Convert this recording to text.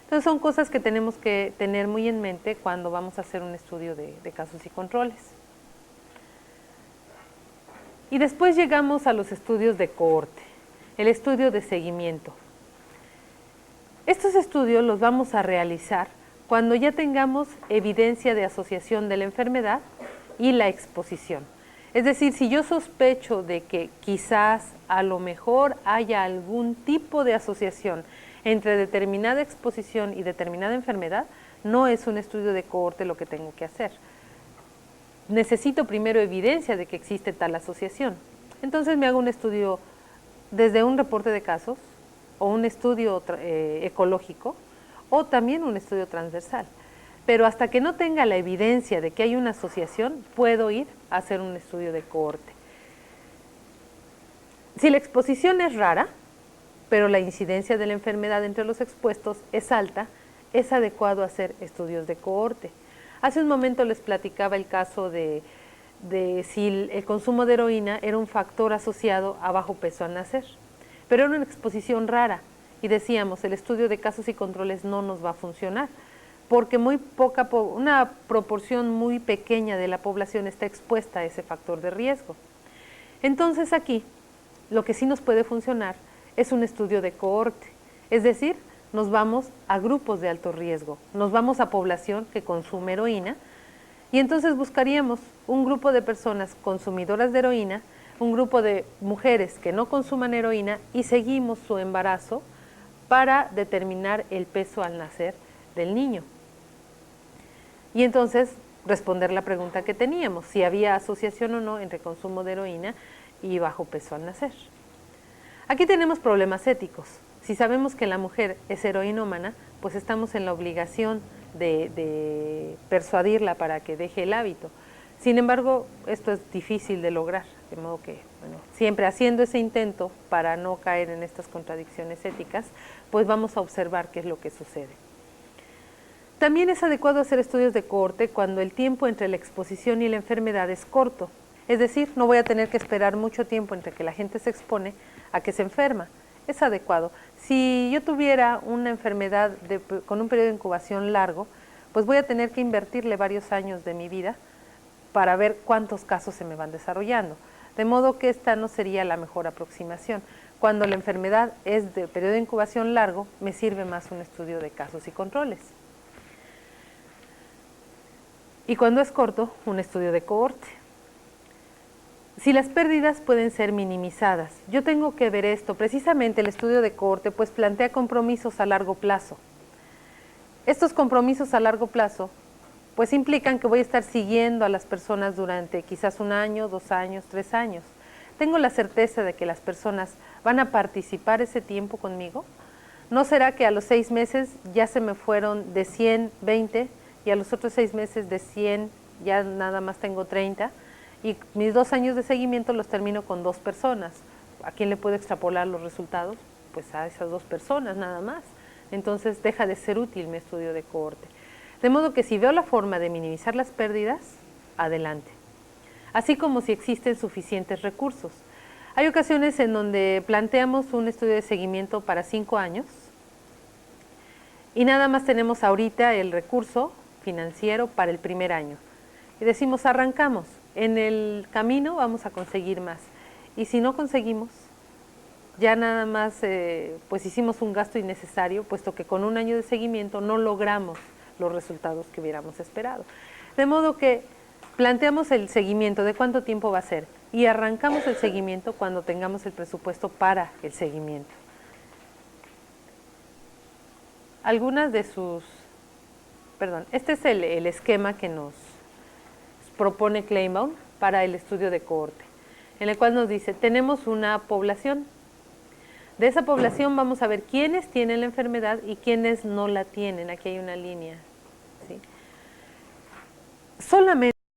Entonces son cosas que tenemos que tener muy en mente cuando vamos a hacer un estudio de casos y controles. Y después llegamos a los estudios de cohorte, el estudio de seguimiento. Estos estudios los vamos a realizar cuando ya tengamos evidencia de asociación de la enfermedad y la exposición. Es decir, si yo sospecho de que quizás a lo mejor haya algún tipo de asociación entre determinada exposición y determinada enfermedad, no es un estudio de cohorte lo que tengo que hacer. Necesito primero evidencia de que existe tal asociación. Entonces me hago un estudio desde un reporte de casos o un estudio ecológico o también un estudio transversal. Pero hasta que no tenga la evidencia de que hay una asociación, puedo ir a hacer un estudio de cohorte. Si la exposición es rara, pero la incidencia de la enfermedad entre los expuestos es alta, es adecuado hacer estudios de cohorte. Hace un momento les platicaba el caso de si el consumo de heroína era un factor asociado a bajo peso al nacer, pero era una exposición rara y decíamos, el estudio de casos y controles no nos va a funcionar porque una proporción muy pequeña de la población está expuesta a ese factor de riesgo. Entonces aquí, lo que sí nos puede funcionar es un estudio de cohorte, es decir, nos vamos a grupos de alto riesgo, nos vamos a población que consume heroína y entonces buscaríamos un grupo de personas consumidoras de heroína, un grupo de mujeres que no consuman heroína y seguimos su embarazo para determinar el peso al nacer del niño. Y entonces responder la pregunta que teníamos, si había asociación o no entre consumo de heroína y bajo peso al nacer. Aquí tenemos problemas éticos. Si sabemos que la mujer es heroinómana, pues estamos en la obligación de persuadirla para que deje el hábito. Sin embargo, esto es difícil de lograr, de modo que, siempre haciendo ese intento para no caer en estas contradicciones éticas, pues vamos a observar qué es lo que sucede. También es adecuado hacer estudios de cohorte cuando el tiempo entre la exposición y la enfermedad es corto. Es decir, no voy a tener que esperar mucho tiempo entre que la gente se expone a que se enferma. Es adecuado. Si yo tuviera una enfermedad con un periodo de incubación largo, pues voy a tener que invertirle varios años de mi vida para ver cuántos casos se me van desarrollando. De modo que esta no sería la mejor aproximación. Cuando la enfermedad es de periodo de incubación largo, me sirve más un estudio de casos y controles. Y cuando es corto, un estudio de cohorte. Si las pérdidas pueden ser minimizadas, yo tengo que ver esto. Precisamente el estudio de cohorte pues plantea compromisos a largo plazo. Estos compromisos a largo plazo pues implican que voy a estar siguiendo a las personas durante quizás 1 año, 2 años, 3 años. Tengo la certeza de que las personas van a participar ese tiempo conmigo. ¿No será que a los 6 meses ya se me fueron de 100, 20 y a los otros 6 meses de 100 ya nada más tengo 30? Y mis 2 años de seguimiento los termino con 2 personas. ¿A quién le puedo extrapolar los resultados? Pues a esas 2 personas nada más. Entonces deja de ser útil mi estudio de cohorte. De modo que si veo la forma de minimizar las pérdidas, adelante. Así como si existen suficientes recursos. Hay ocasiones en donde planteamos un estudio de seguimiento para 5 años y nada más tenemos ahorita el recurso financiero para el primer año. Y decimos, arrancamos. En el camino vamos a conseguir más. Y si no conseguimos, ya nada más pues hicimos un gasto innecesario, puesto que con 1 año de seguimiento no logramos los resultados que hubiéramos esperado. De modo que planteamos el seguimiento de cuánto tiempo va a ser y arrancamos el seguimiento cuando tengamos el presupuesto para el seguimiento. Algunas de sus... este es el esquema que nos propone Kleinbaum para el estudio de cohorte, en el cual nos dice, tenemos una población. De esa población vamos a ver quiénes tienen la enfermedad y quiénes no la tienen. Aquí hay una línea, ¿sí? Solamente